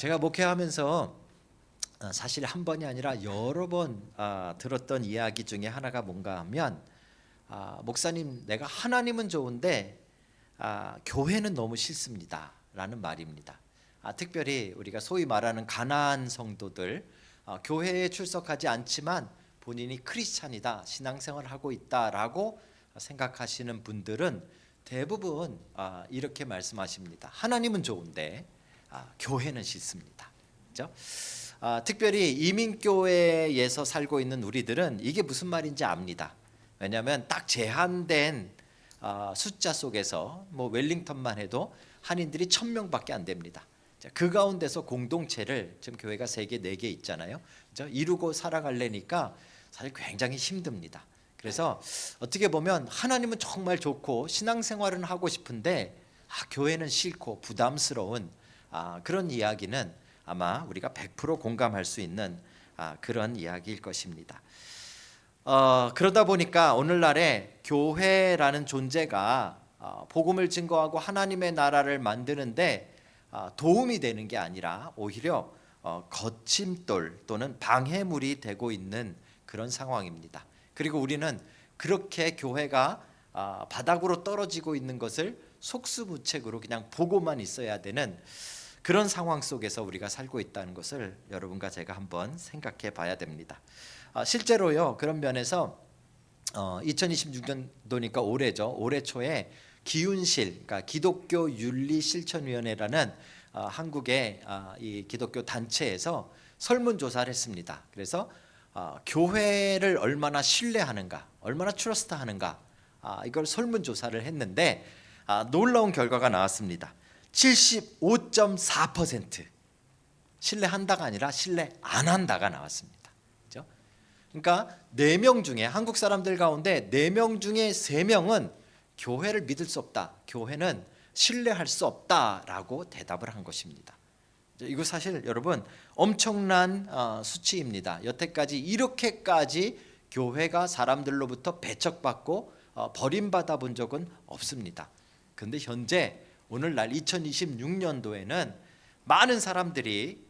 제가 목회하면서 사실 한 번이 아니라 여러 번 들었던 이야기 중에 하나가 뭔가 하면 목사님, 내가 하나님은 좋은데 교회는 너무 싫습니다 라는 말입니다. 특별히 우리가 소위 말하는 가나안 성도들, 교회에 출석하지 않지만 본인이 크리스찬이다, 신앙생활을 하고 있다라고 생각하시는 분들은 대부분 이렇게 말씀하십니다. 하나님은 좋은데 교회는 싫습니다. 그렇죠? 특별히 이민교회에서 살고 있는 우리들은 이게 무슨 말인지 압니다. 왜냐하면 딱 제한된 숫자 속에서 뭐 웰링턴만 해도 한인들이 1000명밖에 안 됩니다. 그 가운데서 공동체를 지금 교회가 3개, 4개 있잖아요. 그렇죠? 이루고 살아가려니까 사실 굉장히 힘듭니다. 그래서 어떻게 보면 하나님은 정말 좋고 신앙생활은 하고 싶은데 교회는 싫고 부담스러운 그런 이야기는 아마 우리가 100% 공감할 수 있는 그런 이야기일 것입니다. 그러다 보니까 오늘날에 교회라는 존재가 복음을 증거하고 하나님의 나라를 만드는데 도움이 되는 게 아니라 오히려 거침돌 또는 방해물이 되고 있는 그런 상황입니다. 그리고 우리는 그렇게 교회가 바닥으로 떨어지고 있는 것을 속수무책으로 그냥 보고만 있어야 되는 그런 상황 속에서 우리가 살고 있다는 것을 여러분과 제가 한번 생각해 봐야 됩니다. 실제로요, 그런 면에서 2026년도니까 올해죠. 올해 초에 기윤실, 그러니까 기독교 윤리실천위원회라는 한국의 이 기독교 단체에서 설문조사를 했습니다. 그래서 교회를 얼마나 신뢰하는가, 얼마나 트러스트하는가, 이걸 설문조사를 했는데 놀라운 결과가 나왔습니다. 75.4% 신뢰한다가 아니라 신뢰 안 한다가 나왔습니다. 그렇죠? 그러니까 4명 중에, 한국 사람들 가운데 4명 중에 3명은 교회를 믿을 수 없다, 교회는 신뢰할 수 없다라고 대답을 한 것입니다. 이거 사실 여러분 엄청난 수치입니다. 여태까지 이렇게까지 교회가 사람들로부터 배척받고 버림받아 본 적은 없습니다. 그런데 현재 오늘날 2026년도에는 많은 사람들이,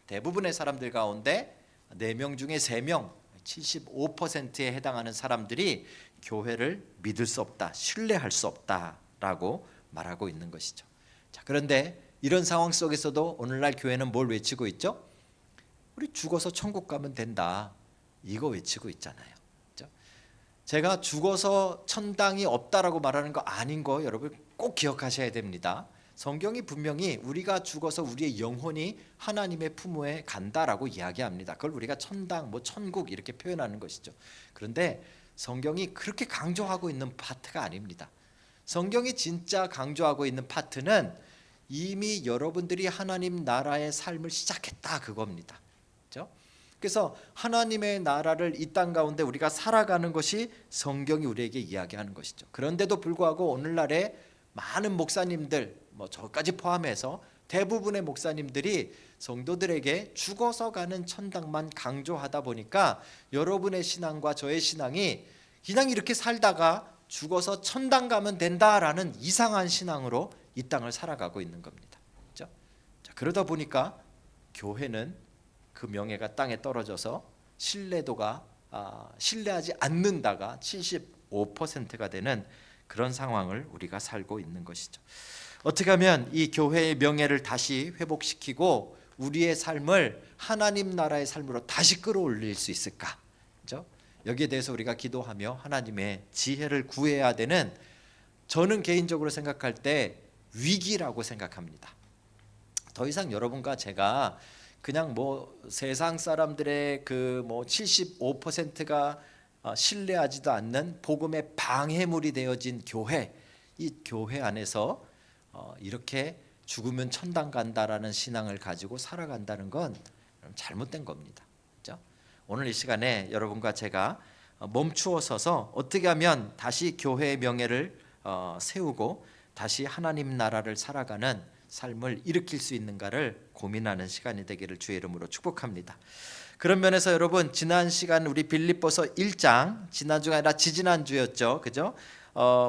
대부분의 사람들 가운데 4명 중에 3명, 75%에 해당하는 사람들이 교회를 믿을 수 없다, 신뢰할 수 없다라고 말하고 있는 것이죠. 자, 그런데 이런 상황 속에서도 오늘날 교회는 뭘 외치고 있죠? 우리 죽어서 천국 가면 된다, 이거 외치고 있잖아요. 그렇죠? 제가 죽어서 천당이 없다라고 말하는 거 아닌 거 여러분 꼭 기억하셔야 됩니다. 성경이 분명히 우리가 죽어서 우리의 영혼이 하나님의 품에 간다라고 이야기합니다. 그걸 우리가 천당, 천국 이렇게 표현하는 것이죠. 그런데 성경이 그렇게 강조하고 있는 파트가 아닙니다. 성경이 진짜 강조하고 있는 파트는 이미 여러분들이 하나님 나라의 삶을 시작했다, 그겁니다. 그렇죠? 그래서 하나님의 나라를 이 땅 가운데 우리가 살아가는 것이 성경이 우리에게 이야기하는 것이죠. 그런데도 불구하고 오늘날에 많은 목사님들, 저까지 포함해서 대부분의 목사님들이 성도들에게 죽어서 가는 천당만 강조하다 보니까 여러분의 신앙과 저의 신앙이 그냥 이렇게 살다가 죽어서 천당 가면 된다라는 이상한 신앙으로 이 땅을 살아가고 있는 겁니다. 그렇죠? 자, 그러다 보니까 교회는 그 명예가 땅에 떨어져서 신뢰하지 않는다가 75%가 되는 그런 상황을 우리가 살고 있는 것이죠. 어떻게 하면 이 교회의 명예를 다시 회복시키고 우리의 삶을 하나님 나라의 삶으로 다시 끌어올릴 수 있을까? 그렇죠? 여기에 대해서 우리가 기도하며 하나님의 지혜를 구해야 되는, 저는 개인적으로 생각할 때 위기라고 생각합니다. 더 이상 여러분과 제가 그냥 세상 사람들의 75%가 신뢰하지도 않는 복음의 방해물이 되어진 교회, 이 교회 안에서 이렇게 죽으면 천당 간다라는 신앙을 가지고 살아간다는 건 잘못된 겁니다. 그렇죠? 오늘 이 시간에 여러분과 제가 멈추어 서서 어떻게 하면 다시 교회의 명예를 세우고 다시 하나님 나라를 살아가는 삶을 일으킬 수 있는가를 고민하는 시간이 되기를 주의 이름으로 축복합니다. 그런 면에서 여러분, 지난 시간 우리 빌립보서 1장, 지난주가 아니라 지지난주였죠, 그죠?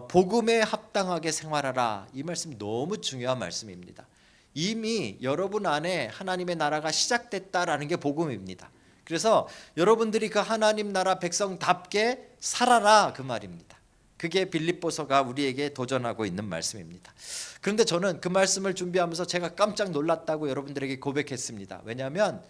복음에 합당하게 생활하라, 이 말씀 너무 중요한 말씀입니다. 이미 여러분 안에 하나님의 나라가 시작됐다라는 게 복음입니다. 그래서 여러분들이 그 하나님 나라 백성답게 살아라 그 말입니다. 그게 빌립보서가 우리에게 도전하고 있는 말씀입니다. 그런데 저는 그 말씀을 준비하면서 제가 깜짝 놀랐다고 여러분들에게 고백했습니다. 왜냐하면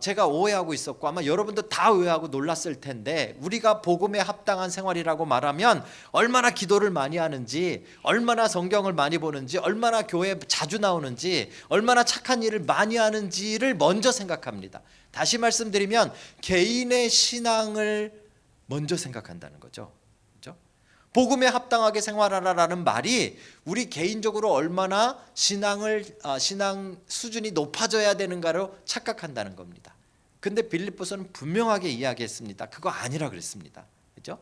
제가 오해하고 있었고 아마 여러분도 다 오해하고 놀랐을 텐데, 우리가 복음에 합당한 생활이라고 말하면 얼마나 기도를 많이 하는지, 얼마나 성경을 많이 보는지, 얼마나 교회에 자주 나오는지, 얼마나 착한 일을 많이 하는지를 먼저 생각합니다. 다시 말씀드리면 개인의 신앙을 먼저 생각한다는 거죠. 복음에 합당하게 생활하라라는 말이 우리 개인적으로 얼마나 신앙 수준이 높아져야 되는가로 착각한다는 겁니다. 근데 빌립보서는 분명하게 이야기했습니다. 그거 아니라 그랬습니다. 그렇죠?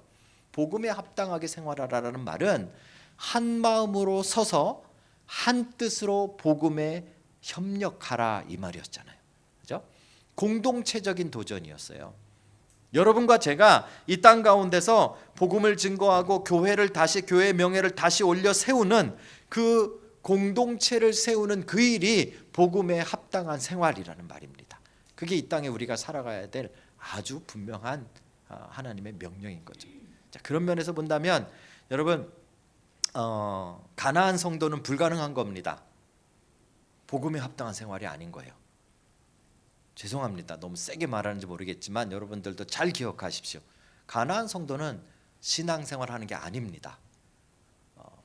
복음에 합당하게 생활하라라는 말은 한 마음으로 서서 한 뜻으로 복음에 협력하라 이 말이었잖아요. 그렇죠? 공동체적인 도전이었어요. 여러분과 제가 이 땅 가운데서 복음을 증거하고 교회의 명예를 다시 올려 세우는 그 공동체를 세우는 그 일이 복음에 합당한 생활이라는 말입니다. 그게 이 땅에 우리가 살아가야 될 아주 분명한 하나님의 명령인 거죠. 자, 그런 면에서 본다면 여러분, 가나안 성도는 불가능한 겁니다. 복음에 합당한 생활이 아닌 거예요. 죄송합니다. 너무 세게 말하는지 모르겠지만 여러분들도 잘 기억하십시오. 가나안 성도는 신앙생활하는 게 아닙니다.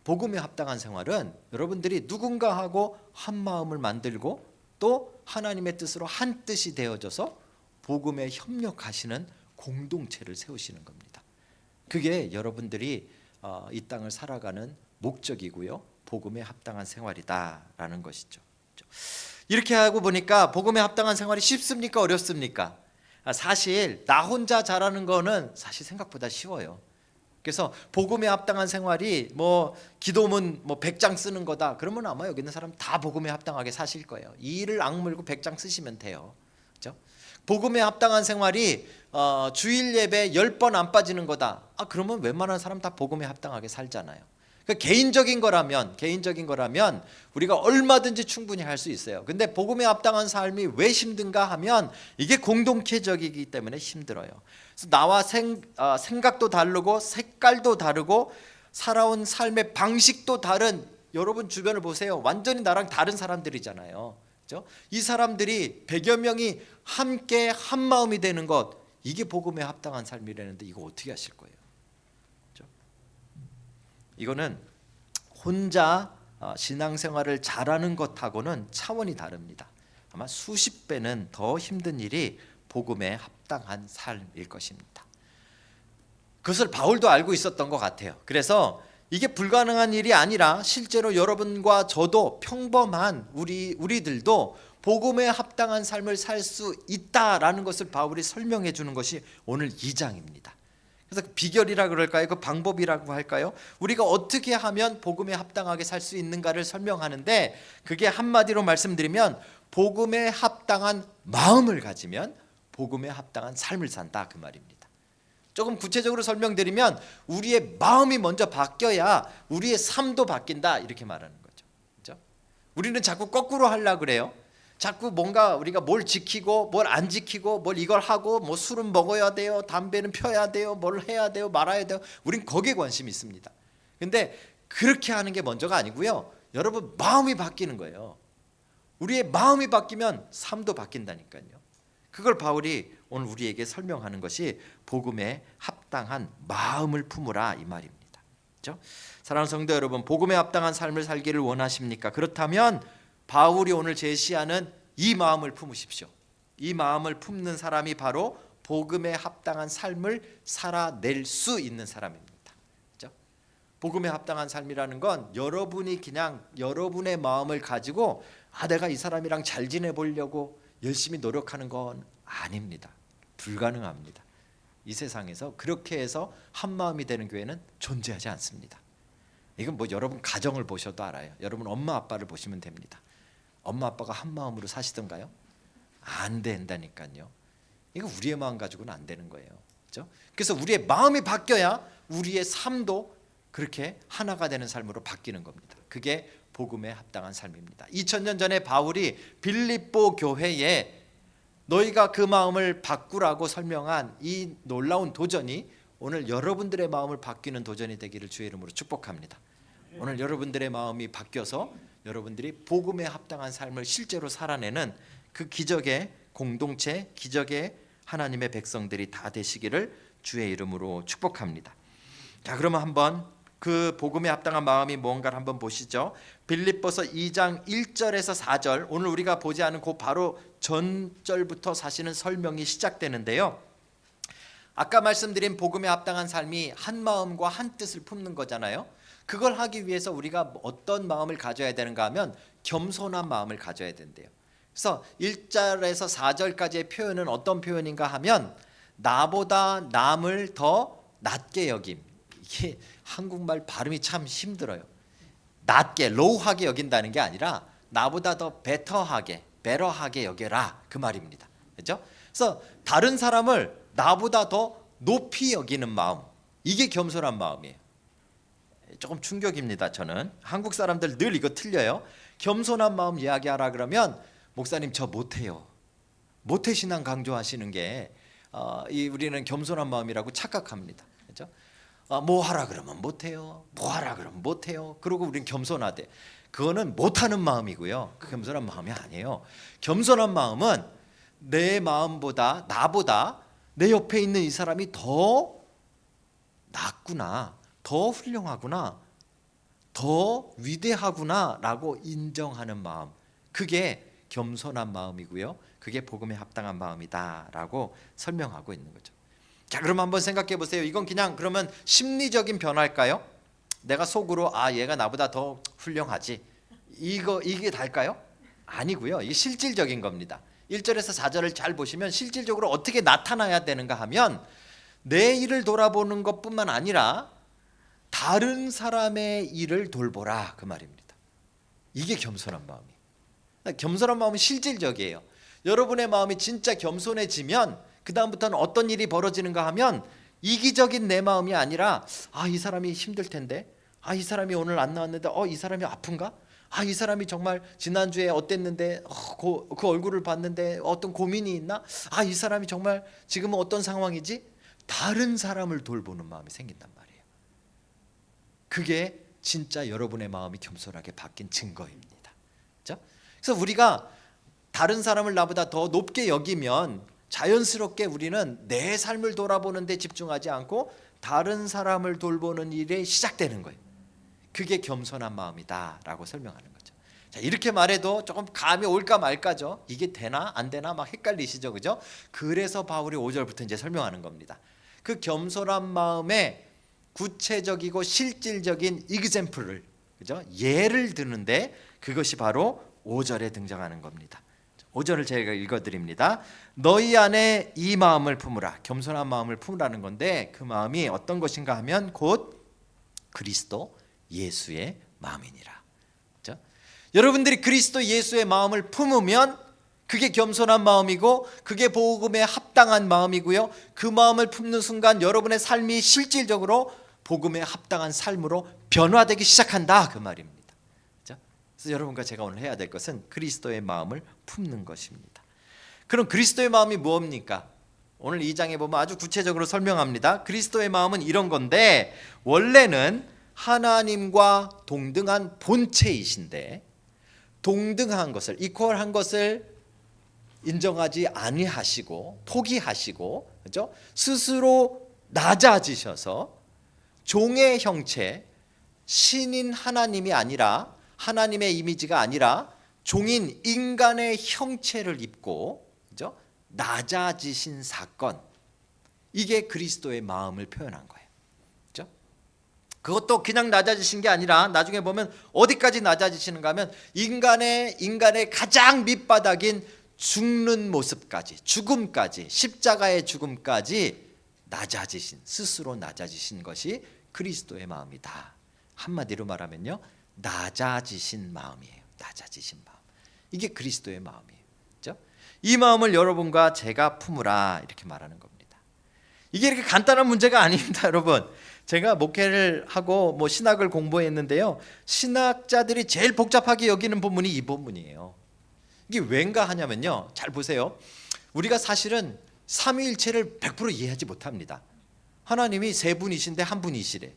복음에 합당한 생활은 여러분들이 누군가하고 한 마음을 만들고 또 하나님의 뜻으로 한 뜻이 되어져서 복음에 협력하시는 공동체를 세우시는 겁니다. 그게 여러분들이 이 땅을 살아가는 목적이고요, 복음에 합당한 생활이다라는 것이죠. 이렇게 하고 보니까 복음에 합당한 생활이 쉽습니까? 어렵습니까? 사실 나 혼자 잘하는 거는 사실 생각보다 쉬워요. 그래서 복음에 합당한 생활이 기도문 100장 쓰는 거다 그러면 아마 여기 있는 사람 다 복음에 합당하게 사실 거예요. 이 일을 악물고 100장 쓰시면 돼요. 그렇죠? 복음에 합당한 생활이 주일 예배 10번 안 빠지는 거다. 그러면 웬만한 사람 다 복음에 합당하게 살잖아요. 그러니까 개인적인 거라면 우리가 얼마든지 충분히 할 수 있어요. 근데 복음에 합당한 삶이 왜 힘든가 하면 이게 공동체적이기 때문에 힘들어요. 그래서 나와 생각도 다르고 색깔도 다르고 살아온 삶의 방식도 다른, 여러분 주변을 보세요. 완전히 나랑 다른 사람들이잖아요. 그렇죠? 이 사람들이 100여 명이 함께 한 마음이 되는 것, 이게 복음에 합당한 삶이라는데 이거 어떻게 하실 거예요? 이거는 혼자 신앙생활을 잘하는 것하고는 차원이 다릅니다. 아마 수십 배는 더 힘든 일이 복음에 합당한 삶일 것입니다. 그것을 바울도 알고 있었던 것 같아요. 그래서 이게 불가능한 일이 아니라 실제로 여러분과 저도 평범한 우리들도 복음에 합당한 삶을 살 수 있다라는 것을 바울이 설명해 주는 것이 오늘 2장입니다. 그래서 그 비결이라 그럴까요? 그 방법이라고 할까요? 우리가 어떻게 하면 복음에 합당하게 살 수 있는가를 설명하는데, 그게 한마디로 말씀드리면 복음에 합당한 마음을 가지면 복음에 합당한 삶을 산다 그 말입니다. 조금 구체적으로 설명드리면 우리의 마음이 먼저 바뀌어야 우리의 삶도 바뀐다 이렇게 말하는 거죠. 그렇죠? 우리는 자꾸 거꾸로 하려고 그래요. 자꾸 뭔가 우리가 뭘 지키고 뭘 안 지키고 뭘 이걸 하고 술은 먹어야 돼요, 담배는 펴야 돼요, 뭘 해야 돼요, 말아야 돼요. 우린 거기에 관심이 있습니다. 근데 그렇게 하는 게 먼저가 아니고요, 여러분 마음이 바뀌는 거예요. 우리의 마음이 바뀌면 삶도 바뀐다니까요. 그걸 바울이 오늘 우리에게 설명하는 것이 복음에 합당한 마음을 품으라 이 말입니다. 그렇죠? 사랑하는 성도 여러분, 복음에 합당한 삶을 살기를 원하십니까? 그렇다면 바울이 오늘 제시하는 이 마음을 품으십시오. 이 마음을 품는 사람이 바로 복음에 합당한 삶을 살아낼 수 있는 사람입니다. 그렇죠? 복음에 합당한 삶이라는 건 여러분이 그냥 여러분의 마음을 가지고 내가 이 사람이랑 잘 지내보려고 열심히 노력하는 건 아닙니다. 불가능합니다. 이 세상에서 그렇게 해서 한 마음이 되는 교회는 존재하지 않습니다. 이건 여러분 가정을 보셔도 알아요. 여러분 엄마 아빠를 보시면 됩니다. 엄마 아빠가 한 마음으로 사시던가요? 안 된다니까요. 이거 우리의 마음 가지고는 안 되는 거예요. 그렇죠? 그래서 우리의 마음이 바뀌어야 우리의 삶도 그렇게 하나가 되는 삶으로 바뀌는 겁니다. 그게 복음에 합당한 삶입니다. 2000년 전에 바울이 빌립보 교회에 너희가 그 마음을 바꾸라고 설명한 이 놀라운 도전이 오늘 여러분들의 마음을 바뀌는 도전이 되기를 주의 이름으로 축복합니다. 오늘 여러분들의 마음이 바뀌어서 여러분들이 복음에 합당한 삶을 실제로 살아내는 그 기적의 공동체, 기적의 하나님의 백성들이 다 되시기를 주의 이름으로 축복합니다. 자, 그러면 한번 그 복음에 합당한 마음이 뭔가를 한번 보시죠. 빌립보서 2장 1절에서 4절, 오늘 우리가 보지 않은 그 바로 전절부터 사실은 설명이 시작되는데요. 아까 말씀드린 복음에 합당한 삶이 한 마음과 한 뜻을 품는 거잖아요. 그걸 하기 위해서 우리가 어떤 마음을 가져야 되는가 하면 겸손한 마음을 가져야 된대요. 그래서 1절에서 4절까지의 표현은 어떤 표현인가 하면 나보다 남을 더 낮게 여김. 이게 한국말 발음이 참 힘들어요. 낮게, 로우하게 여긴다는 게 아니라 나보다 더 베터하게 여겨라, 그 말입니다. 그렇죠? 그래서 다른 사람을 나보다 더 높이 여기는 마음, 이게 겸손한 마음이에요. 조금 충격입니다. 저는 한국 사람들 늘 이거 틀려요. 겸손한 마음 이야기하라 그러면 목사님 저 못해요. 모태신앙 강조하시는 게 우리는 겸손한 마음이라고 착각합니다. 그렇죠? 뭐 하라 그러면 못해요. 뭐 하라 그러면 못해요. 그리고 우리는 겸손하대. 그거는 못하는 마음이고요. 그 겸손한 마음이 아니에요. 겸손한 마음은 내 마음보다, 나보다 내 옆에 있는 이 사람이 더 낫구나, 더 훌륭하구나, 더 위대하구나 라고 인정하는 마음, 그게 겸손한 마음이고요. 그게 복음에 합당한 마음이다 라고 설명하고 있는 거죠. 자, 그럼 한번 생각해 보세요. 이건 그냥 그러면 심리적인 변화일까요? 내가 속으로 얘가 나보다 더 훌륭하지, 이게 달까요? 아니고요. 이게 실질적인 겁니다. 1절에서 4절을 잘 보시면 실질적으로 어떻게 나타나야 되는가 하면 내 일을 돌아보는 것뿐만 아니라 다른 사람의 일을 돌보라, 그 말입니다. 이게 겸손한 마음이에요. 겸손한 마음은 실질적이에요. 여러분의 마음이 진짜 겸손해지면 그 다음부터는 어떤 일이 벌어지는가 하면 이기적인 내 마음이 아니라 이 사람이 힘들 텐데, 이 사람이 오늘 안 나왔는데 이 사람이 아픈가? 이 사람이 정말 지난주에 어땠는데 그 얼굴을 봤는데 어떤 고민이 있나? 이 사람이 정말 지금은 어떤 상황이지? 다른 사람을 돌보는 마음이 생긴단 말이에요. 그게 진짜 여러분의 마음이 겸손하게 바뀐 증거입니다. 그렇죠? 그래서 우리가 다른 사람을 나보다 더 높게 여기면 자연스럽게 우리는 내 삶을 돌아보는 데 집중하지 않고 다른 사람을 돌보는 일에 시작되는 거예요. 그게 겸손한 마음이다라고 설명하는 거죠. 자, 이렇게 말해도 조금 감이 올까 말까죠. 이게 되나 안 되나 막 헷갈리시죠, 그죠? 그래서 바울이 5절부터 이제 설명하는 겁니다. 그 겸손한 마음의 구체적이고 실질적인 example를, 그죠? 예를 드는데 그것이 바로 5절에 등장하는 겁니다. 5절을 제가 읽어드립니다. 너희 안에 이 마음을 품으라. 겸손한 마음을 품으라는 건데 그 마음이 어떤 것인가 하면 곧 그리스도 예수의 마음이니라. 그렇죠? 여러분들이 그리스도 예수의 마음을 품으면 그게 겸손한 마음이고 그게 복음에 합당한 마음이고요. 그 마음을 품는 순간 여러분의 삶이 실질적으로 복음에 합당한 삶으로 변화되기 시작한다, 그 말입니다. 그렇죠? 그래서 여러분과 제가 오늘 해야 될 것은 그리스도의 마음을 품는 것입니다. 그럼 그리스도의 마음이 무엇입니까? 오늘 2장에 보면 아주 구체적으로 설명합니다. 그리스도의 마음은 이런 건데 원래는 하나님과 동등한 본체이신데 동등한 것을, 이퀄한 것을 인정하지 아니하시고 포기하시고, 그렇죠? 스스로 낮아지셔서 종의 형체, 신인 하나님이 아니라, 하나님의 이미지가 아니라 종인 인간의 형체를 입고, 그렇죠? 낮아지신 사건, 이게 그리스도의 마음을 표현한 거예요. 그렇죠? 그것도 그냥 낮아지신 게 아니라 나중에 보면 어디까지 낮아지시는가 하면 인간의 가장 밑바닥인 죽는 모습까지, 죽음까지, 십자가의 죽음까지 낮아지신, 스스로 낮아지신 것이 그리스도의 마음이다. 한마디로 말하면요, 낮아지신 마음이에요. 낮아지신 마음. 이게 그리스도의 마음이에요. 그렇죠? 이 마음을 여러분과 제가 품으라, 이렇게 말하는 겁니다. 이게 이렇게 간단한 문제가 아닙니다, 여러분. 제가 목회를 하고 뭐 신학을 공부했는데요, 신학자들이 제일 복잡하게 여기는 본문이 이 본문이에요. 이게 왠가 하냐면요, 잘 보세요. 우리가 사실은 삼위일체를 100% 이해하지 못합니다. 하나님이 세 분이신데 한 분이시래.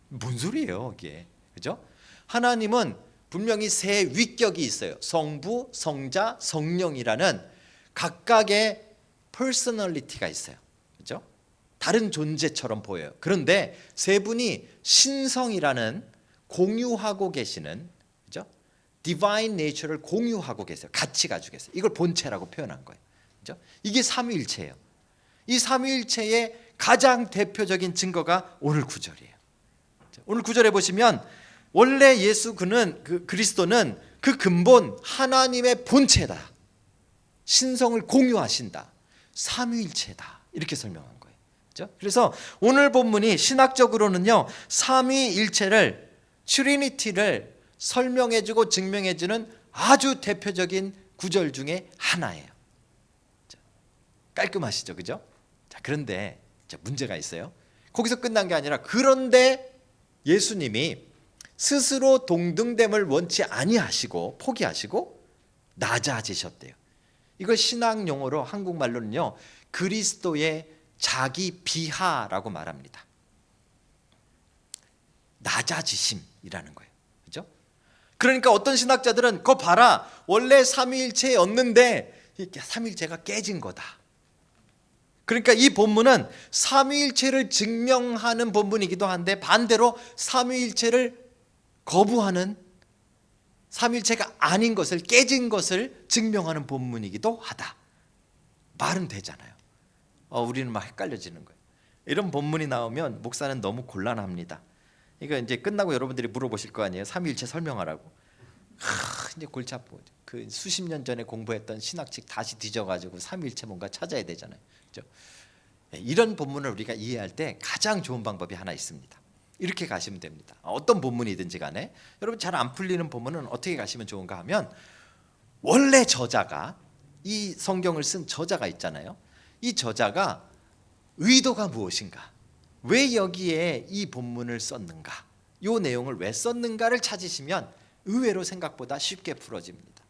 뭔 소리예요 이게, 그죠? 하나님은 분명히 세 위격이 있어요. 성부, 성자, 성령이라는 각각의 퍼스널리티가 있어요, 그죠? 다른 존재처럼 보여요. 그런데 세 분이 신성이라는 공유하고 계시는, 그죠? 디바인 네이처를 공유하고 계세요. 같이 가지고 계세요. 이걸 본체라고 표현한 거예요, 그죠? 이게 삼위일체예요. 이 삼위일체의 가장 대표적인 증거가 오늘 구절이에요. 오늘 구절에 보시면 원래 그리스도는 그 근본 하나님의 본체다, 신성을 공유하신다, 삼위일체다, 이렇게 설명한 거예요. 그렇죠? 그래서 오늘 본문이 신학적으로는요, 삼위일체를, 트리니티를 설명해주고 증명해주는 아주 대표적인 구절 중에 하나예요. 깔끔하시죠, 그죠? 자, 그런데 문제가 있어요. 거기서 끝난 게 아니라, 그런데 예수님이 스스로 동등됨을 원치 아니하시고 포기하시고 낮아지셨대요. 이걸 신학 용어로 한국말로는요, 그리스도의 자기 비하라고 말합니다. 낮아지심이라는 거예요, 그렇죠? 그러니까 어떤 신학자들은 그거 봐라, 원래 삼위일체였는데 삼위일체가 깨진 거다. 그러니까 이 본문은 삼위일체를 증명하는 본문이기도 한데, 반대로 삼위일체를 거부하는, 삼위일체가 아닌 것을, 깨진 것을 증명하는 본문이기도 하다. 말은 되잖아요. 우리는 막 헷갈려지는 거예요. 이런 본문이 나오면 목사는 너무 곤란합니다. 이거 이제 끝나고 여러분들이 물어보실 거 아니에요. 삼위일체 설명하라고. 이제 골치 아프고, 그 수십 년 전에 공부했던 신학책 다시 뒤져가지고 삼위일체 뭔가 찾아야 되잖아요, 그렇죠? 이런 본문을 우리가 이해할 때 가장 좋은 방법이 하나 있습니다. 이렇게 가시면 됩니다. 어떤 본문이든지 간에 여러분 잘 안 풀리는 본문은 어떻게 가시면 좋은가 하면, 원래 저자가, 이 성경을 쓴 저자가 있잖아요. 이 저자가 의도가 무엇인가, 왜 여기에 이 본문을 썼는가, 이 내용을 왜 썼는가를 찾으시면 의외로 생각보다 쉽게 풀어집니다.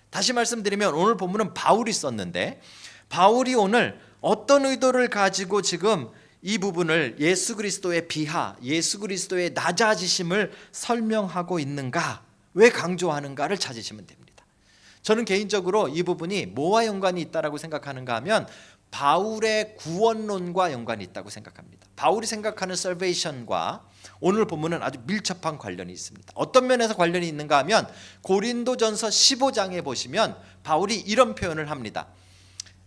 다시 말씀드리면 오늘 본문은 바울이 썼는데, 바울이 오늘 어떤 의도를 가지고 지금 이 부분을, 예수 그리스도의 비하, 예수 그리스도의 낮아지심을 설명하고 있는가, 왜 강조하는가를 찾으시면 됩니다. 저는 개인적으로 이 부분이 뭐와 연관이 있다고 생각하는가 하면, 바울의 구원론과 연관이 있다고 생각합니다. 바울이 생각하는 살베이션과 오늘 본문은 아주 밀접한 관련이 있습니다. 어떤 면에서 관련이 있는가 하면, 고린도전서 15장에 보시면 바울이 이런 표현을 합니다.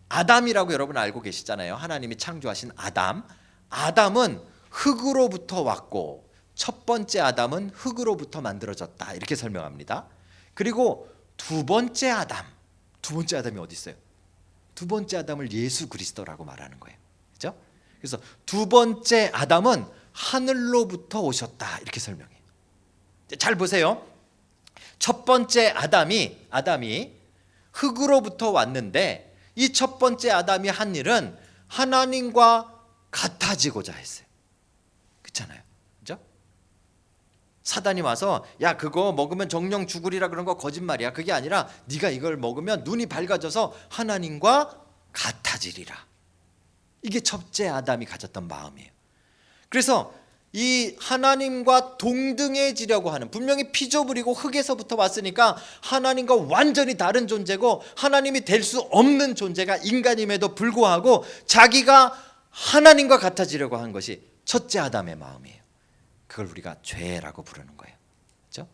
아담이라고 여러분 알고 계시잖아요. 하나님이 창조하신 아담. 아담은 흙으로부터 왔고 첫 번째 아담은 흙으로부터 만들어졌다, 이렇게 설명합니다. 그리고 두 번째 아담이 어디 있어요? 두 번째 아담을 예수 그리스도라고 말하는 거예요, 그렇죠? 그래서 두 번째 아담은 하늘로부터 오셨다, 이렇게 설명해요. 잘 보세요. 첫 번째 아담이 흙으로부터 왔는데, 이 첫 번째 아담이 한 일은 하나님과 같아지고자 했어요. 그렇잖아요, 그렇죠? 사단이 와서 야, 그거 먹으면 정령 죽으리라, 그런 거 거짓말이야. 그게 아니라 네가 이걸 먹으면 눈이 밝아져서 하나님과 같아지리라. 이게 첫째 아담이 가졌던 마음이에요. 그래서 이 하나님과 동등해지려고 하는, 분명히 피조물이고 흙에서부터 왔으니까 하나님과 완전히 다른 존재고 하나님이 될 수 없는 존재가 인간임에도 불구하고 자기가 하나님과 같아지려고 한 것이 첫째 아담의 마음이에요. 그걸 우리가 죄라고 부르는 거예요, 그렇죠?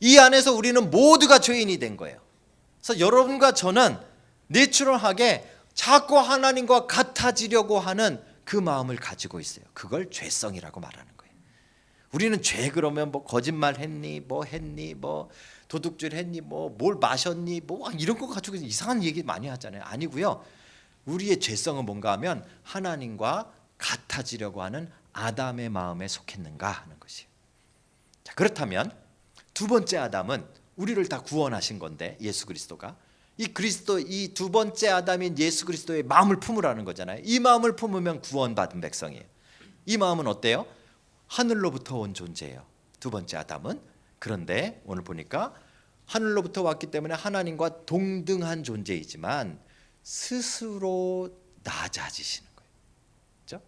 이 안에서 우리는 모두가 죄인이 된 거예요. 그래서 여러분과 저는 내추럴하게 자꾸 하나님과 같아지려고 하는 그 마음을 가지고 있어요. 그걸 죄성이라고 말하는 거예요. 우리는 죄 그러면 뭐 거짓말 했니, 뭐 했니, 뭐 도둑질 했니, 뭐 뭘 마셨니, 뭐 이런 거 가지고 이상한 얘기 많이 하잖아요. 아니고요. 우리의 죄성은 뭔가 하면 하나님과 같아지려고 하는 아담의 마음에 속했는가 하는 것이에요. 자, 그렇다면 두 번째 아담은 우리를 다 구원하신 건데, 예수 그리스도가 이 두 번째 아담인 예수 그리스도의 마음을 품으라는 거잖아요. 이 마음을 품으면 구원받은 백성이에요. 이 마음은 어때요? 하늘로부터 온 존재예요. 두 번째 아담은. 그런데 오늘 보니까 하늘로부터 왔기 때문에 하나님과 동등한 존재이지만 스스로 낮아지시는 거예요. 그렇죠?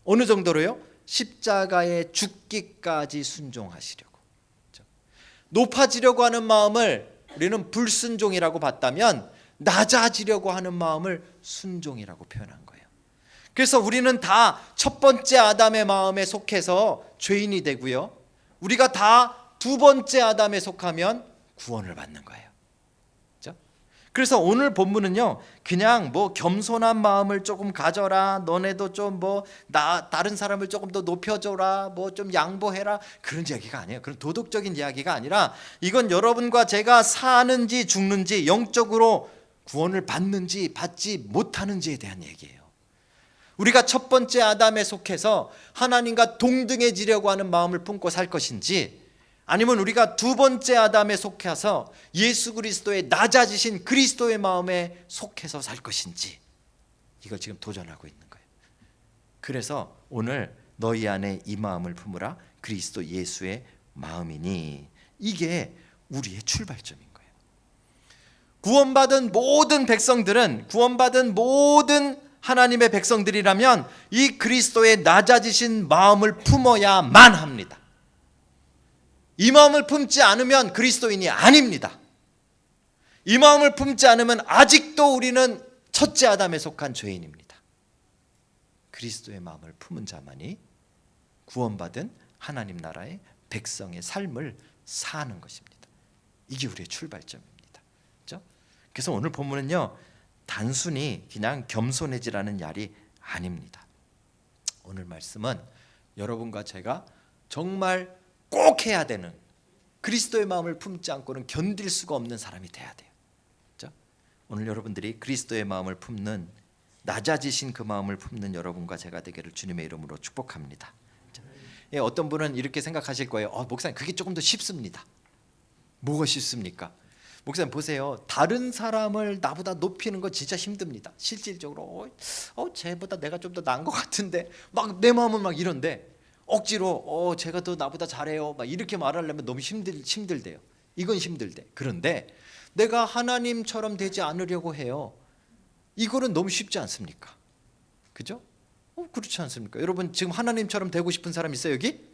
어느 정도로요? 십자가에 죽기까지 순종하시려고. 그렇죠? 높아지려고 하는 마음을 우리는 불순종이라고 봤다면 낮아지려고 하는 마음을 순종이라고 표현한 거예요. 그래서 우리는 다 첫 번째 아담의 마음에 속해서 죄인이 되고요, 우리가 다 두 번째 아담에 속하면 구원을 받는 거예요. 그렇죠? 그래서 오늘 본문은요, 그냥 뭐 겸손한 마음을 조금 가져라, 너네도 좀 뭐 다른 사람을 조금 더 높여줘라, 뭐 좀 양보해라, 그런 이야기가 아니에요. 그런 도덕적인 이야기가 아니라 이건 여러분과 제가 사는지 죽는지, 영적으로 구원을 받는지 받지 못하는지에 대한 얘기예요. 우리가 첫 번째 아담에 속해서 하나님과 동등해지려고 하는 마음을 품고 살 것인지, 아니면 우리가 두 번째 아담에 속해서 예수 그리스도의 낮아지신 그리스도의 마음에 속해서 살 것인지, 이걸 지금 도전하고 있는 거예요. 그래서 오늘 너희 안에 이 마음을 품으라, 그리스도 예수의 마음이니, 이게 우리의 출발점인 거예요. 구원받은 모든 백성들은, 구원받은 모든 하나님의 백성들이라면 이 그리스도의 낮아지신 마음을 품어야만 합니다. 이 마음을 품지 않으면 그리스도인이 아닙니다. 이 마음을 품지 않으면 아직도 우리는 첫째 아담에 속한 죄인입니다. 그리스도의 마음을 품은 자만이 구원받은 하나님 나라의 백성의 삶을 사는 것입니다. 이게 우리의 출발점입니다. 그렇죠? 그래서 오늘 본문은요, 단순히 그냥 겸손해지라는 말이 아닙니다. 오늘 말씀은 여러분과 제가 정말 꼭 해야 되는, 그리스도의 마음을 품지 않고는 견딜 수가 없는 사람이 돼야 돼요. 그렇죠? 오늘 여러분들이 그리스도의 마음을 품는, 낮아지신 그 마음을 품는 여러분과 제가 되기를 주님의 이름으로 축복합니다. 예, 어떤 분은 이렇게 생각하실 거예요. 목사님, 그게 조금 더 쉽습니다. 뭐가 쉽습니까? 목사님 보세요, 다른 사람을 나보다 높이는 거 진짜 힘듭니다. 실질적으로 쟤보다 내가 좀 더 나은 것 같은데, 막 내 마음은 막 이런데 억지로 제가 더 나보다 잘해요, 막 이렇게 말하려면 너무 힘들대요. 이건 힘들대. 그런데 내가 하나님처럼 되지 않으려고 해요. 이거는 너무 쉽지 않습니까? 그죠? 그렇지 않습니까? 여러분 지금 하나님처럼 되고 싶은 사람 있어요 여기?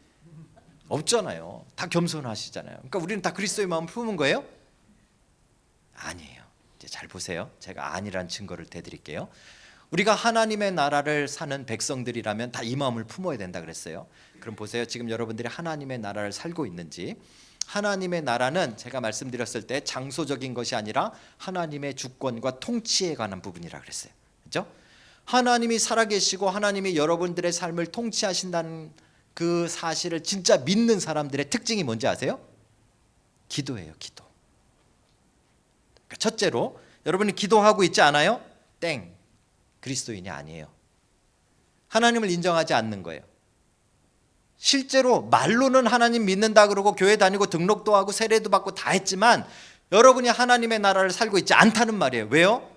없잖아요. 다 겸손하시잖아요. 그러니까 우리는 다 그리스도의 마음을 품은 거예요? 아니에요. 이제 잘 보세요. 제가 아니란 증거를 대드릴게요. 우리가 하나님의 나라를 사는 백성들이라면 다 이 마음을 품어야 된다 그랬어요. 그럼 보세요. 지금 여러분들이 하나님의 나라를 살고 있는지. 하나님의 나라는 제가 말씀드렸을 때 장소적인 것이 아니라 하나님의 주권과 통치에 관한 부분이라 그랬어요. 그렇죠? 하나님이 살아계시고 하나님이 여러분들의 삶을 통치하신다는 그 사실을 진짜 믿는 사람들의 특징이 뭔지 아세요? 기도예요. 기도. 그러니까 첫째로 여러분이 기도하고 있지 않아요? 땡. 그리스도인이 아니에요. 하나님을 인정하지 않는 거예요. 실제로 말로는 하나님 믿는다 그러고 교회 다니고 등록도 하고 세례도 받고 다 했지만 여러분이 하나님의 나라를 살고 있지 않다는 말이에요. 왜요?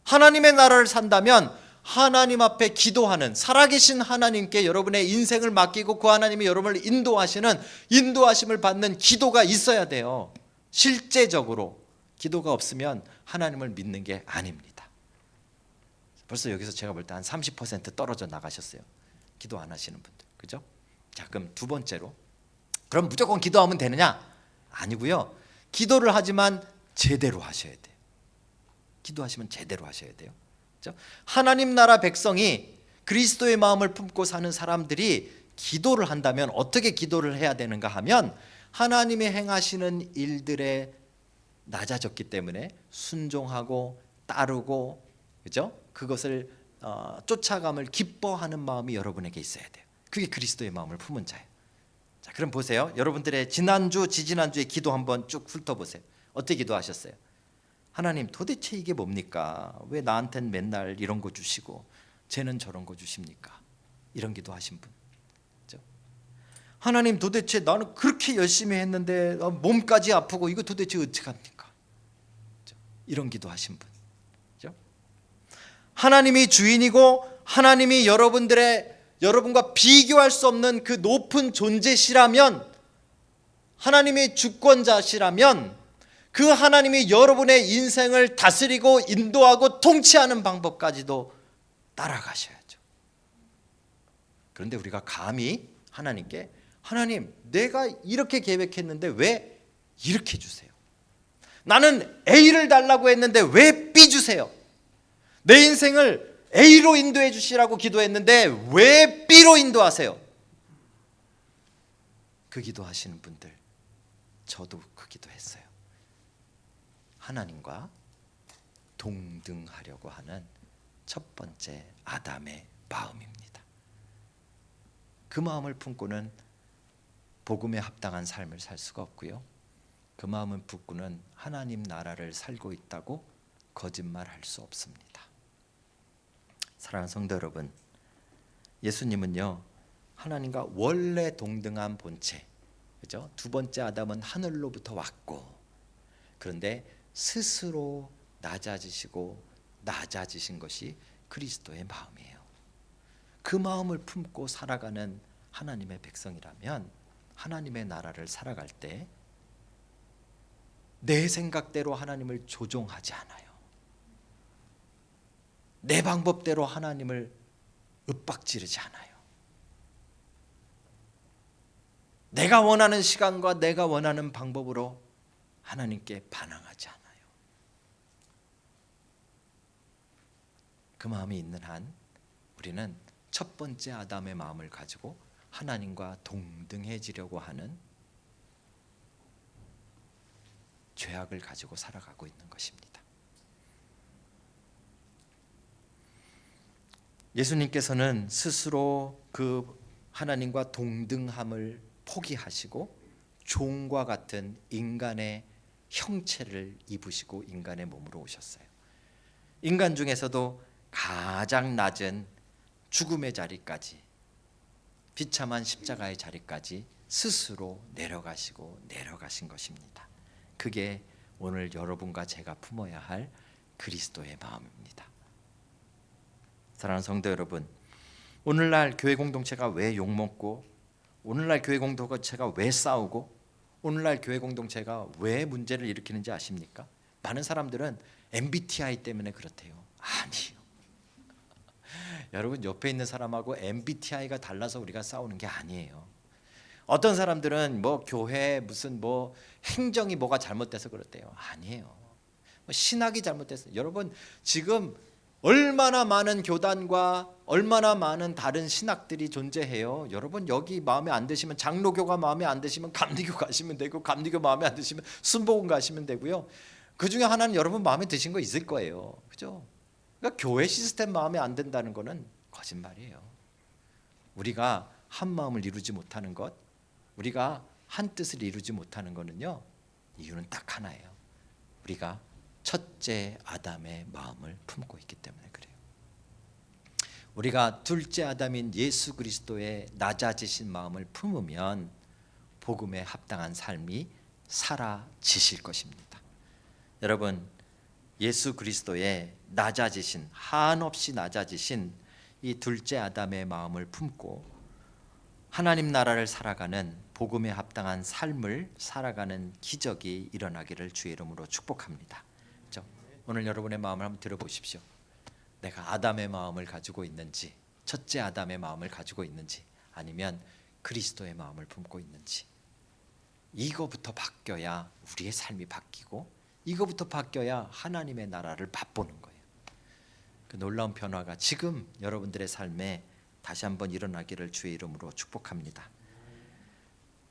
하나님의 나라를 산다면 하나님 앞에 기도하는, 살아계신 하나님께 여러분의 인생을 맡기고 그 하나님이 여러분을 인도하시는, 인도하심을 받는 기도가 있어야 돼요. 실제적으로 기도가 없으면 하나님을 믿는 게 아닙니다. 벌써 여기서 제가 볼 때 한 30% 떨어져 나가셨어요. 기도 안 하시는 분들. 그죠? 자, 그럼 두 번째로, 그럼 무조건 기도하면 되느냐? 아니고요. 기도를 하지만 제대로 하셔야 돼요. 기도하시면 제대로 하셔야 돼요. 그죠? 하나님 나라 백성이 그리스도의 마음을 품고 사는 사람들이 기도를 한다면 어떻게 기도를 해야 되는가 하면 하나님이 행하시는 일들에 낮아졌기 때문에 순종하고 따르고, 그죠? 그것을 쫓아감을 기뻐하는 마음이 여러분에게 있어야 돼요. 그게 그리스도의 마음을 품은 자예요. 자, 그럼 보세요. 여러분들의 지난주, 지지난주의 기도 한번 쭉 훑어보세요. 어떻게 기도하셨어요? 하나님, 도대체 이게 뭡니까? 왜 나한텐 맨날 이런 거 주시고 쟤는 저런 거 주십니까? 이런 기도하신 분. 그죠? 하나님, 도대체 나는 그렇게 열심히 했는데 몸까지 아프고 이거 도대체 어떡합니까? 그죠? 이런 기도하신 분. 하나님이 주인이고 하나님이 여러분들의 여러분과 비교할 수 없는 그 높은 존재시라면, 하나님이 주권자시라면 그 하나님이 여러분의 인생을 다스리고 인도하고 통치하는 방법까지도 따라가셔야죠. 그런데 우리가 감히 하나님께, 하나님, 내가 이렇게 계획했는데 왜 이렇게 주세요? 나는 A를 달라고 했는데 왜 B 주세요? 내 인생을 A로 인도해 주시라고 기도했는데 왜 B로 인도하세요? 그 기도하시는 분들, 저도 그 기도했어요. 하나님과 동등하려고 하는 첫 번째 아담의 마음입니다. 그 마음을 품고는 복음에 합당한 삶을 살 수가 없고요, 그 마음을 품고는 하나님 나라를 살고 있다고 거짓말할 수 없습니다. 사랑하는 성도 여러분, 예수님은요 하나님과 원래 동등한 본체, 그죠? 두 번째 아담은 하늘로부터 왔고, 그런데 스스로 낮아지시고 낮아지신 것이 그리스도의 마음이에요. 그 마음을 품고 살아가는 하나님의 백성이라면 하나님의 나라를 살아갈 때 내 생각대로 하나님을 조종하지 않아요. 내 방법대로 하나님을 윽박지르지 않아요. 내가 원하는 시간과 내가 원하는 방법으로 하나님께 반항하지 않아요. 그 마음이 있는 한 우리는 첫 번째 아담의 마음을 가지고 하나님과 동등해지려고 하는 죄악을 가지고 살아가고 있는 것입니다. 예수님께서는 스스로 그 하나님과 동등함을 포기하시고 종과 같은 인간의 형체를 입으시고 인간의 몸으로 오셨어요. 인간 중에서도 가장 낮은 죽음의 자리까지, 비참한 십자가의 자리까지 스스로 내려가신 것입니다. 그게 오늘 여러분과 제가 품어야 할 그리스도의 마음입니다. 사랑하는 성도 여러분, 오늘날 교회 공동체가 왜 욕먹고, 오늘날 교회 공동체가 왜 싸우고, 오늘날 교회 공동체가 왜 문제를 일으키는지 아십니까? 많은 사람들은 MBTI 때문에 그렇대요. 아니요. 여러분, 옆에 있는 사람하고 MBTI가 달라서 우리가 싸우는 게 아니에요. 어떤 사람들은 뭐 교회 무슨 뭐 행정이 뭐가 잘못돼서 그렇대요. 아니에요. 뭐 신학이 잘못됐어요. 여러분, 지금 얼마나 많은 교단과 얼마나 많은 다른 신학들이 존재해요. 여러분, 여기 마음에 안 드시면, 장로교가 마음에 안 드시면 감리교 가시면 되고, 감리교 마음에 안 드시면 순복음 가시면 되고요. 그 중에 하나는 여러분 마음에 드신 거 있을 거예요. 그죠? 그러니까 교회 시스템 마음에 안 든다는 거는 거짓말이에요. 우리가 한 마음을 이루지 못하는 것, 우리가 한 뜻을 이루지 못하는 것은요, 이유는 딱 하나예요. 우리가 첫째 아담의 마음을 품고 있기 때문에 그래요. 우리가 둘째 아담인 예수 그리스도의 낮아지신 마음을 품으면 복음에 합당한 삶이 사라지실 것입니다. 여러분, 예수 그리스도의 낮아지신, 한없이 낮아지신 이 둘째 아담의 마음을 품고 하나님 나라를 살아가는, 복음에 합당한 삶을 살아가는 기적이 일어나기를 주의 이름으로 축복합니다. 오늘 여러분의 마음을 한번 들어보십시오. 내가 아담의 마음을 가지고 있는지, 첫째 아담의 마음을 가지고 있는지, 아니면 그리스도의 마음을 품고 있는지. 이거부터 바뀌어야 우리의 삶이 바뀌고, 이거부터 바뀌어야 하나님의 나라를 맛보는 거예요. 그 놀라운 변화가 지금 여러분들의 삶에 다시 한번 일어나기를 주의 이름으로 축복합니다.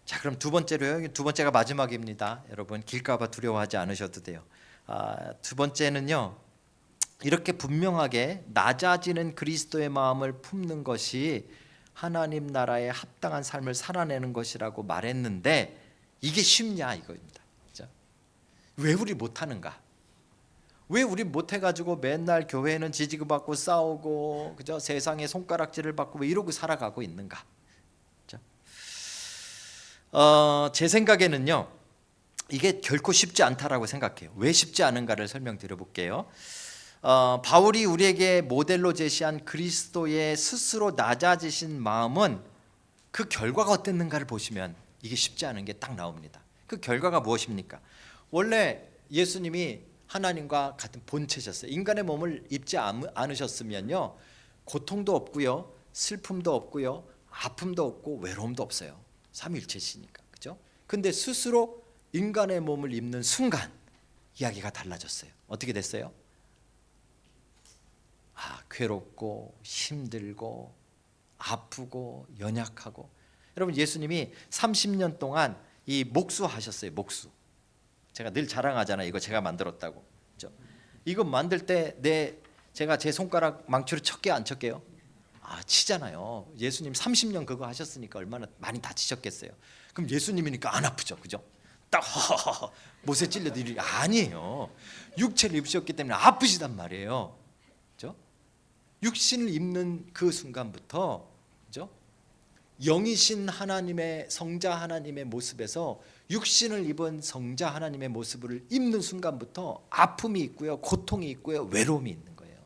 자, 그럼 두 번째로요. 두 번째가 마지막입니다. 여러분, 길까봐 두려워하지 않으셔도 돼요. 두 번째는요, 이렇게 분명하게 낮아지는 그리스도의 마음을 품는 것이 하나님 나라에 합당한 삶을 살아내는 것이라고 말했는데, 이게 쉽냐 이거입니다. 그렇죠? 왜 우리 못하는가? 왜 우리 못해가지고 맨날 교회는 지지고받고 싸우고, 그죠? 세상에 손가락질을 받고 왜 이러고 살아가고 있는가? 그렇죠? 제 생각에는요, 이게 결코 쉽지 않다라고 생각해요. 왜 쉽지 않은가를 설명드려 볼게요. 바울이 우리에게 모델로 제시한 그리스도의 스스로 낮아지신 마음은 그 결과가 어땠는가를 보시면 이게 쉽지 않은 게 딱 나옵니다. 그 결과가 무엇입니까? 원래 예수님이 하나님과 같은 본체셨어요. 인간의 몸을 입지 않으셨으면요, 고통도 없고요, 슬픔도 없고요, 아픔도 없고 외로움도 없어요. 삼위일체시니까, 그죠? 근데 스스로 인간의 몸을 입는 순간 이야기가 달라졌어요. 어떻게 됐어요? 괴롭고 힘들고 아프고 연약하고. 여러분, 예수님이 30년 동안 이 목수하셨어요. 목수. 제가 늘 자랑하잖아요. 이거 제가 만들었다고. 그렇죠? 이거 만들 때 제가 제 손가락 망치로 쳤게요, 안 쳤게요? 치잖아요. 예수님 30년 그거 하셨으니까 얼마나 많이 다치셨겠어요. 그럼 예수님이니까 안 아프죠, 그죠? 딱 못에 찔려도 아니에요. 육체를 입으셨기 때문에 아프시단 말이에요. 그죠? 육신을 입는 그 순간부터, 그죠? 영이신 하나님의 성자 하나님의 모습에서 육신을 입은 성자 하나님의 모습을 입는 순간부터 아픔이 있고요, 고통이 있고요, 외로움이 있는 거예요.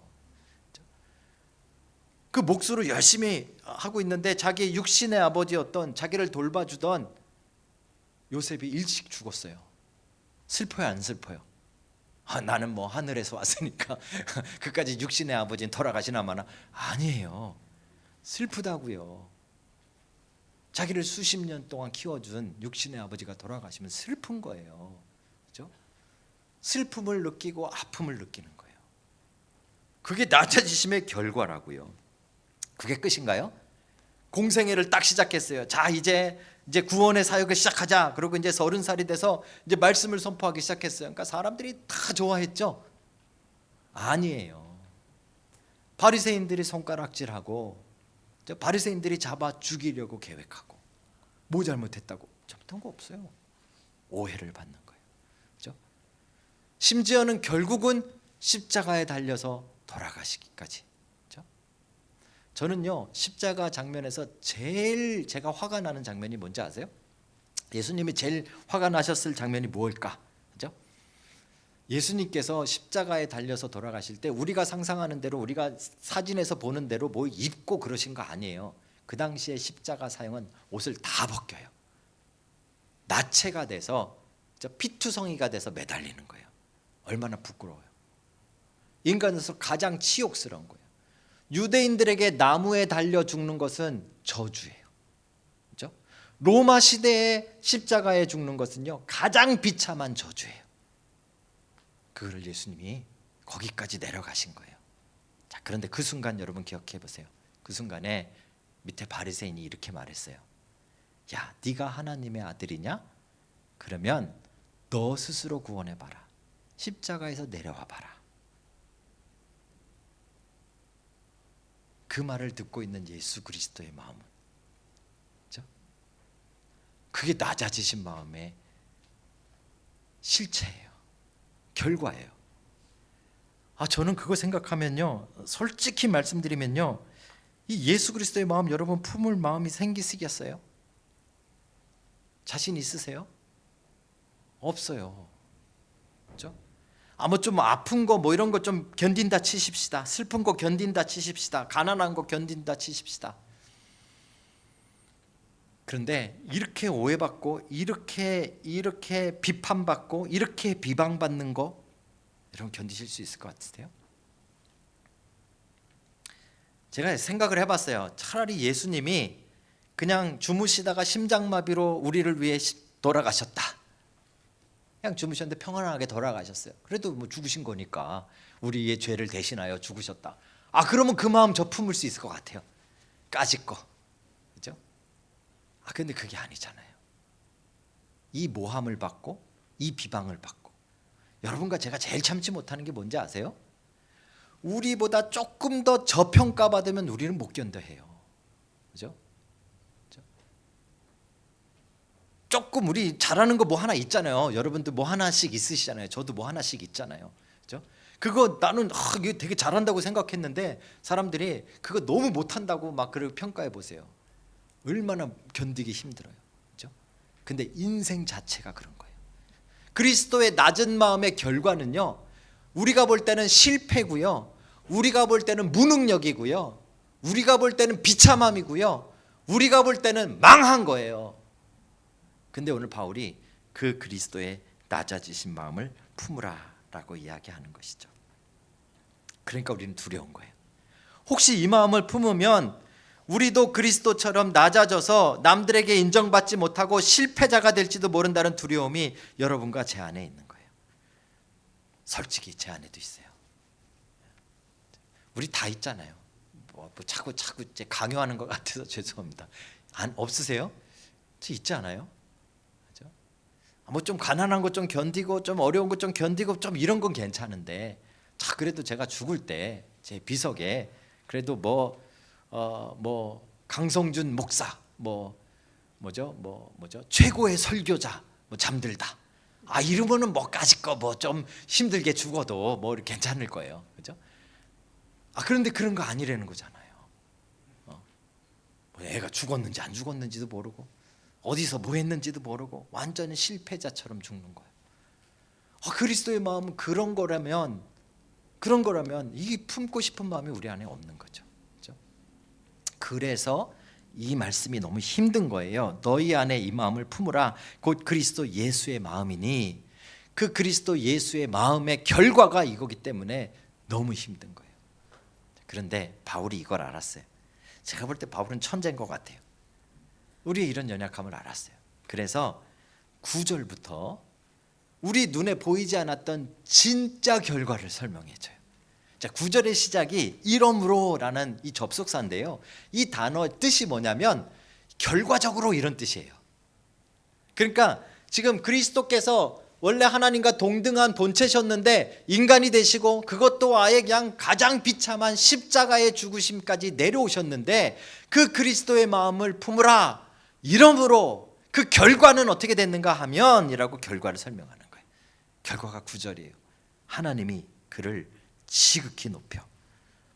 그 목수로 열심히 하고 있는데 자기 육신의 아버지였던, 자기를 돌봐주던 요셉이 일찍 죽었어요. 슬퍼요, 안 슬퍼요? 나는 뭐 하늘에서 왔으니까 그까지 육신의 아버지는 돌아가시나 마나. 아니에요. 슬프다고요. 자기를 수십 년 동안 키워준 육신의 아버지가 돌아가시면 슬픈 거예요. 그렇죠? 슬픔을 느끼고 아픔을 느끼는 거예요. 그게 낮아지심의 결과라고요. 그게 끝인가요? 공생애를 딱 시작했어요. 자, 이제 구원의 사역을 시작하자. 그리고 이제 30살이 돼서 이제 말씀을 선포하기 시작했어요. 그러니까 사람들이 다 좋아했죠. 아니에요. 바리새인들이 손가락질하고, 바리새인들이 잡아 죽이려고 계획하고, 뭐 잘못했다고? 잘못한 거 없어요. 오해를 받는 거예요. 그렇죠? 심지어는 결국은 십자가에 달려서 돌아가시기까지. 저는요, 십자가 장면에서 제일 제가 화가 나는 장면이 뭔지 아세요? 예수님이 제일 화가 나셨을 장면이 뭘까? 그죠? 예수님께서 십자가에 달려서 돌아가실 때 우리가 상상하는 대로, 우리가 사진에서 보는 대로 뭐 입고 그러신 거 아니에요. 그 당시에 십자가 사형은 옷을 다 벗겨요. 나체가 돼서 피투성이가 돼서 매달리는 거예요. 얼마나 부끄러워요. 인간에서 가장 치욕스러운 거예요. 유대인들에게 나무에 달려 죽는 것은 저주예요. 그렇죠? 로마 시대에 십자가에 죽는 것은요, 가장 비참한 저주예요. 그거를 예수님이 거기까지 내려가신 거예요. 자, 그런데 그 순간 여러분 기억해 보세요. 그 순간에 밑에 바리새인이 이렇게 말했어요. 야, 네가 하나님의 아들이냐? 그러면 너 스스로 구원해 봐라. 십자가에서 내려와 봐라. 그 말을 듣고 있는 예수 그리스도의 마음은, 그렇죠? 그게 낮아지신 마음의 실체예요. 결과예요. 저는 그거 생각하면요, 솔직히 말씀드리면요, 이 예수 그리스도의 마음 여러분 품을 마음이 생기시겠어요? 자신 있으세요? 없어요. 그렇죠? 뭐 좀 아픈 거 뭐 이런 거 좀 견딘다 치십시다. 슬픈 거 견딘다 치십시다. 가난한 거 견딘다 치십시다. 그런데 이렇게 오해받고, 이렇게 비판받고, 이렇게 비방받는 거 여러분 견디실 수 있을 것 같으세요? 제가 생각을 해봤어요. 차라리 예수님이 그냥 주무시다가 심장마비로 우리를 위해 돌아가셨다. 그냥 주무셨는데 평안하게 돌아가셨어요. 그래도 뭐 죽으신 거니까 우리의 죄를 대신하여 죽으셨다. 그러면 그 마음 저 품을 수 있을 것 같아요. 까짓 거, 그죠? 근데 그게 아니잖아요. 이 모함을 받고, 이 비방을 받고, 여러분과 제가 제일 참지 못하는 게 뭔지 아세요? 우리보다 조금 더 저평가받으면 우리는 못 견뎌해요. 그죠? 조금 우리 잘하는 거 뭐 하나 있잖아요. 여러분들 뭐 하나씩 있으시잖아요. 저도 뭐 하나씩 있잖아요. 그죠? 그거 나는 이거 되게 잘한다고 생각했는데 사람들이 그거 너무 못한다고 막 그렇게 평가해 보세요. 얼마나 견디기 힘들어요. 그죠? 근데 인생 자체가 그런 거예요. 그리스도의 낮은 마음의 결과는요, 우리가 볼 때는 실패고요. 우리가 볼 때는 무능력이고요. 우리가 볼 때는 비참함이고요. 우리가 볼 때는 망한 거예요. 근데 오늘 바울이 그 그리스도의 낮아지신 마음을 품으라라고 이야기하는 것이죠. 그러니까 우리는 두려운 거예요. 혹시 이 마음을 품으면 우리도 그리스도처럼 낮아져서 남들에게 인정받지 못하고 실패자가 될지도 모른다는 두려움이 여러분과 제 안에 있는 거예요. 솔직히 제 안에도 있어요. 우리 다 있잖아요. 뭐 자꾸 이제 강요하는 것 같아서 죄송합니다. 없으세요? 저 있지 않아요? 뭐 좀 가난한 것 좀 견디고 좀 어려운 것 좀 견디고 좀 이런 건 괜찮은데, 자 그래도 제가 죽을 때 제 비석에 그래도 뭐 강성준 목사 뭐죠 최고의 설교자 잠들다, 이러면은 뭐까짓 거 뭐 좀 힘들게 죽어도 뭐 괜찮을 거예요, 그죠? 그런데 그런 거 아니라는 거잖아요. 뭐 애가 죽었는지 안 죽었는지도 모르고 어디서 뭐 했는지도 모르고 완전히 실패자처럼 죽는 거예요. 그리스도의 마음은 그런 거라면 이 품고 싶은 마음이 우리 안에 없는 거죠. 그렇죠? 그래서 이 말씀이 너무 힘든 거예요. 너희 안에 이 마음을 품으라. 곧 그리스도 예수의 마음이니, 그 그리스도 예수의 마음의 결과가 이거기 때문에 너무 힘든 거예요. 그런데 바울이 이걸 알았어요. 제가 볼 때 바울은 천재인 것 같아요. 우리의 이런 연약함을 알았어요. 그래서 9절부터 우리 눈에 보이지 않았던 진짜 결과를 설명해줘요. 자, 9절의 시작이 이러므로라는 이 접속사인데요, 이 단어의 뜻이 뭐냐면 결과적으로 이런 뜻이에요. 그러니까 지금 그리스도께서 원래 하나님과 동등한 본체셨는데 인간이 되시고, 그것도 아예 그냥 가장 비참한 십자가의 죽으심까지 내려오셨는데, 그 그리스도의 마음을 품으라. 이러므로 그 결과는 어떻게 됐는가 하면 이라고 결과를 설명하는 거예요. 결과가 9절이에요. 하나님이 그를 지극히 높여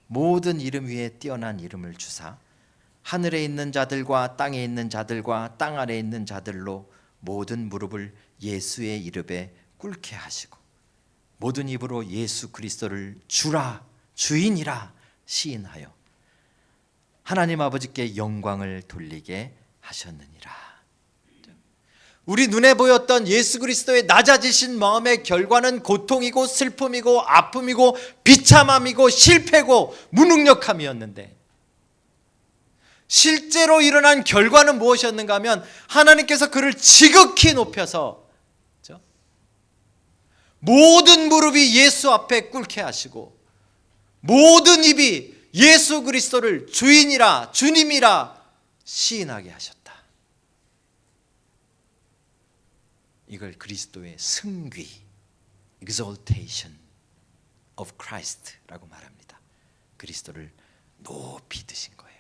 모든 이름 위에 뛰어난 이름을 주사 하늘에 있는 자들과 땅에 있는 자들과 땅 아래에 있는 자들로 모든 무릎을 예수의 이름에 꿇게 하시고 모든 입으로 예수 그리스도를 주라 주인이라 시인하여 하나님 아버지께 영광을 돌리게 하셨느니라. 우리 눈에 보였던 예수 그리스도의 낮아지신 마음의 결과는 고통이고 슬픔이고 아픔이고 비참함이고 실패고 무능력함이었는데, 실제로 일어난 결과는 무엇이었는가 하면 하나님께서 그를 지극히 높여서 모든 무릎이 예수 앞에 꿇게 하시고 모든 입이 예수 그리스도를 주인이라 주님이라 시인하게 하셨다. 이걸 그리스도의 승귀, exaltation of Christ라고 말합니다. 그리스도를 높이 드신 거예요.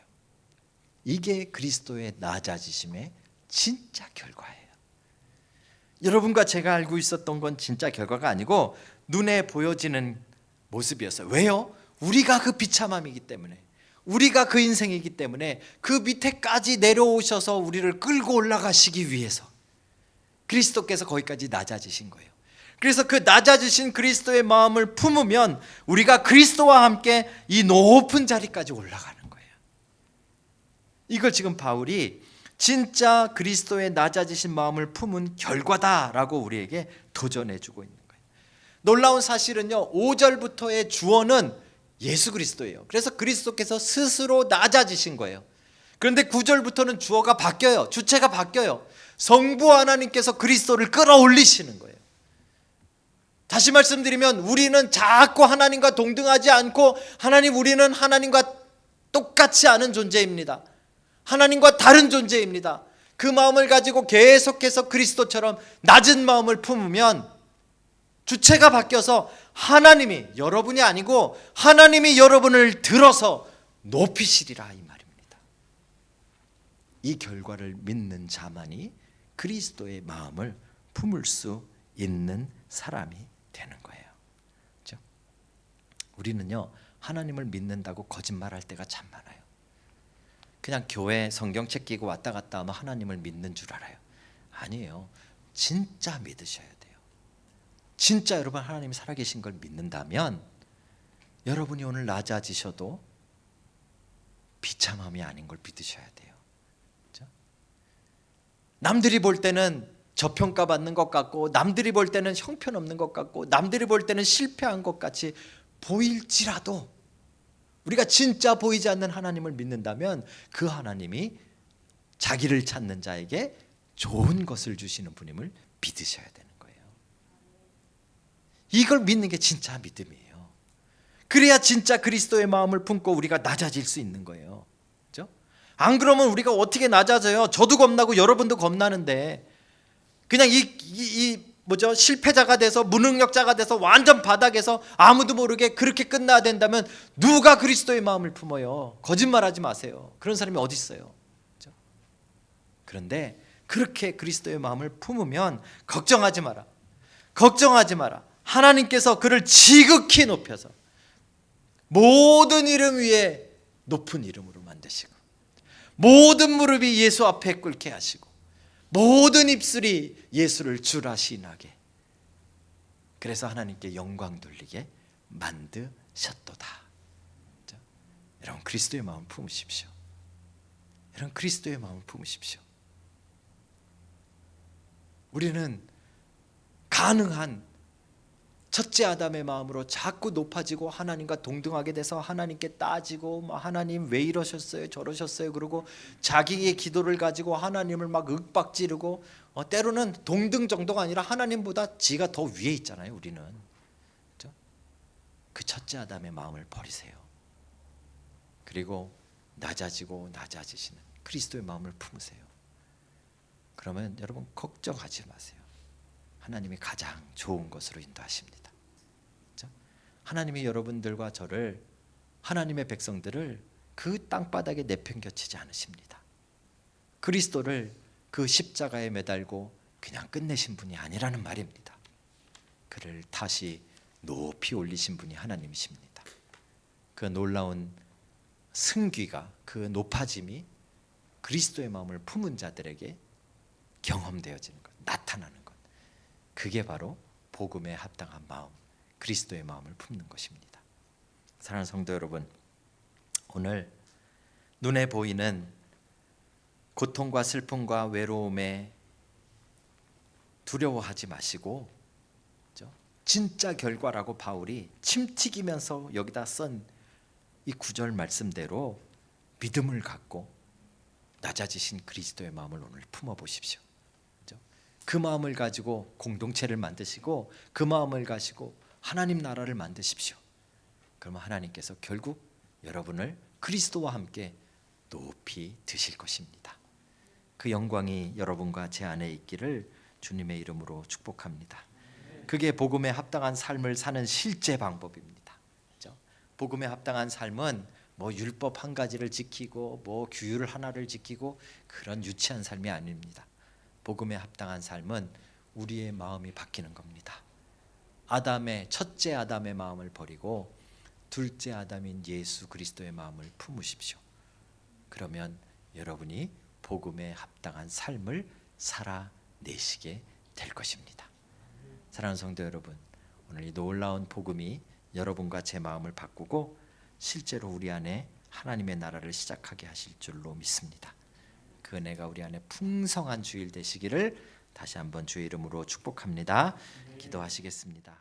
이게 그리스도의 낮아지심의 진짜 결과예요. 여러분과 제가 알고 있었던 건 진짜 결과가 아니고 눈에 보여지는 모습이었어요. 왜요? 우리가 그 비참함이기 때문에, 우리가 그 인생이기 때문에 그 밑에까지 내려오셔서 우리를 끌고 올라가시기 위해서 그리스도께서 거기까지 낮아지신 거예요. 그래서 그 낮아지신 그리스도의 마음을 품으면 우리가 그리스도와 함께 이 높은 자리까지 올라가는 거예요. 이걸 지금 바울이 진짜 그리스도의 낮아지신 마음을 품은 결과다라고 우리에게 도전해주고 있는 거예요. 놀라운 사실은요, 5절부터의 주어는 예수 그리스도예요. 그래서 그리스도께서 스스로 낮아지신 거예요. 그런데 9절부터는 주어가 바뀌어요. 주체가 바뀌어요. 성부 하나님께서 그리스도를 끌어올리시는 거예요. 다시 말씀드리면 우리는 자꾸 하나님과 동등하지 않고 우리는 하나님과 똑같지 않은 존재입니다. 하나님과 다른 존재입니다. 그 마음을 가지고 계속해서 그리스도처럼 낮은 마음을 품으면 주체가 바뀌어서 하나님이, 여러분이 아니고 하나님이 여러분을 들어서 높이시리라, 이 말입니다. 이 결과를 믿는 자만이 그리스도의 마음을 품을 수 있는 사람이 되는 거예요. 그렇죠? 우리는요, 하나님을 믿는다고 거짓말할 때가 참 많아요. 그냥 교회 성경책 끼고 왔다 갔다 하면 하나님을 믿는 줄 알아요. 아니에요. 진짜 믿으셔야 돼요. 진짜 여러분 하나님이 살아계신 걸 믿는다면 여러분이 오늘 낮아지셔도 비참함이 아닌 걸 믿으셔야 돼요. 그렇죠? 남들이 볼 때는 저평가받는 것 같고, 남들이 볼 때는 형편없는 것 같고, 남들이 볼 때는 실패한 것 같이 보일지라도 우리가 진짜 보이지 않는 하나님을 믿는다면 그 하나님이 자기를 찾는 자에게 좋은 것을 주시는 분임을 믿으셔야 되는 거예요. 이걸 믿는 게 진짜 믿음이에요. 그래야 진짜 그리스도의 마음을 품고 우리가 낮아질 수 있는 거예요. 그렇죠? 안 그러면 우리가 어떻게 낮아져요? 저도 겁나고 여러분도 겁나는데 그냥 실패자가 돼서 무능력자가 돼서 완전 바닥에서 아무도 모르게 그렇게 끝나야 된다면 누가 그리스도의 마음을 품어요? 거짓말하지 마세요. 그런 사람이 어디 있어요? 그렇죠? 그런데 그렇게 그리스도의 마음을 품으면 걱정하지 마라. 걱정하지 마라. 하나님께서 그를 지극히 높여서 모든 이름 위에 높은 이름으로 만드시고 모든 무릎이 예수 앞에 꿇게 하시고 모든 입술이 예수를 주라 시인하게, 그래서 하나님께 영광 돌리게 만드셨도다. 그렇죠? 여러분 그리스도의 마음을 품으십시오. 여러분 그리스도의 마음을 품으십시오. 우리는 가능한 첫째 아담의 마음으로 자꾸 높아지고 하나님과 동등하게 돼서 하나님께 따지고 하나님 왜 이러셨어요 저러셨어요 그러고 자기의 기도를 가지고 하나님을 막 윽박지르고 때로는 동등 정도가 아니라 하나님보다 지가 더 위에 있잖아요. 우리는. 그렇죠? 그 첫째 아담의 마음을 버리세요. 그리고 낮아지고 낮아지시는 그리스도의 마음을 품으세요. 그러면 여러분 걱정하지 마세요. 하나님이 가장 좋은 것으로 인도하십니다. 그렇죠? 하나님이 여러분들과 저를, 하나님의 백성들을 그 땅바닥에 내팽겨치지 않으십니다. 그리스도를 그 십자가에 매달고 그냥 끝내신 분이 아니라는 말입니다. 그를 다시 높이 올리신 분이 하나님이십니다. 그 놀라운 승귀가, 그 높아짐이 그리스도의 마음을 품은 자들에게 경험되어지는 것, 나타나는 것, 그게 바로 복음에 합당한 마음, 그리스도의 마음을 품는 것입니다. 사랑하는 성도 여러분, 오늘 눈에 보이는 고통과 슬픔과 외로움에 두려워하지 마시고, 진짜 결과라고 바울이 침 튀기면서 여기다 쓴 이 9절 말씀대로 믿음을 갖고 낮아지신 그리스도의 마음을 오늘 품어보십시오. 그 마음을 가지고 공동체를 만드시고 그 마음을 가지고 하나님 나라를 만드십시오. 그러면 하나님께서 결국 여러분을 그리스도와 함께 높이 드실 것입니다. 그 영광이 여러분과 제 안에 있기를 주님의 이름으로 축복합니다. 그게 복음에 합당한 삶을 사는 실제 방법입니다. 그렇죠? 복음에 합당한 삶은 율법 한 가지를 지키고 규율 하나를 지키고 그런 유치한 삶이 아닙니다. 복음에 합당한 삶은 우리의 마음이 바뀌는 겁니다. 첫째 아담의 마음을 버리고 둘째 아담인 예수 그리스도의 마음을 품으십시오. 그러면 여러분이 복음에 합당한 삶을 살아내시게 될 것입니다. 사랑하는 성도 여러분, 오늘 이 놀라운 복음이 여러분과 제 마음을 바꾸고 실제로 우리 안에 하나님의 나라를 시작하게 하실 줄로 믿습니다. 그 은혜가 우리 안에 풍성한 주일 되시기를 다시 한번 주의 이름으로 축복합니다. 기도하시겠습니다.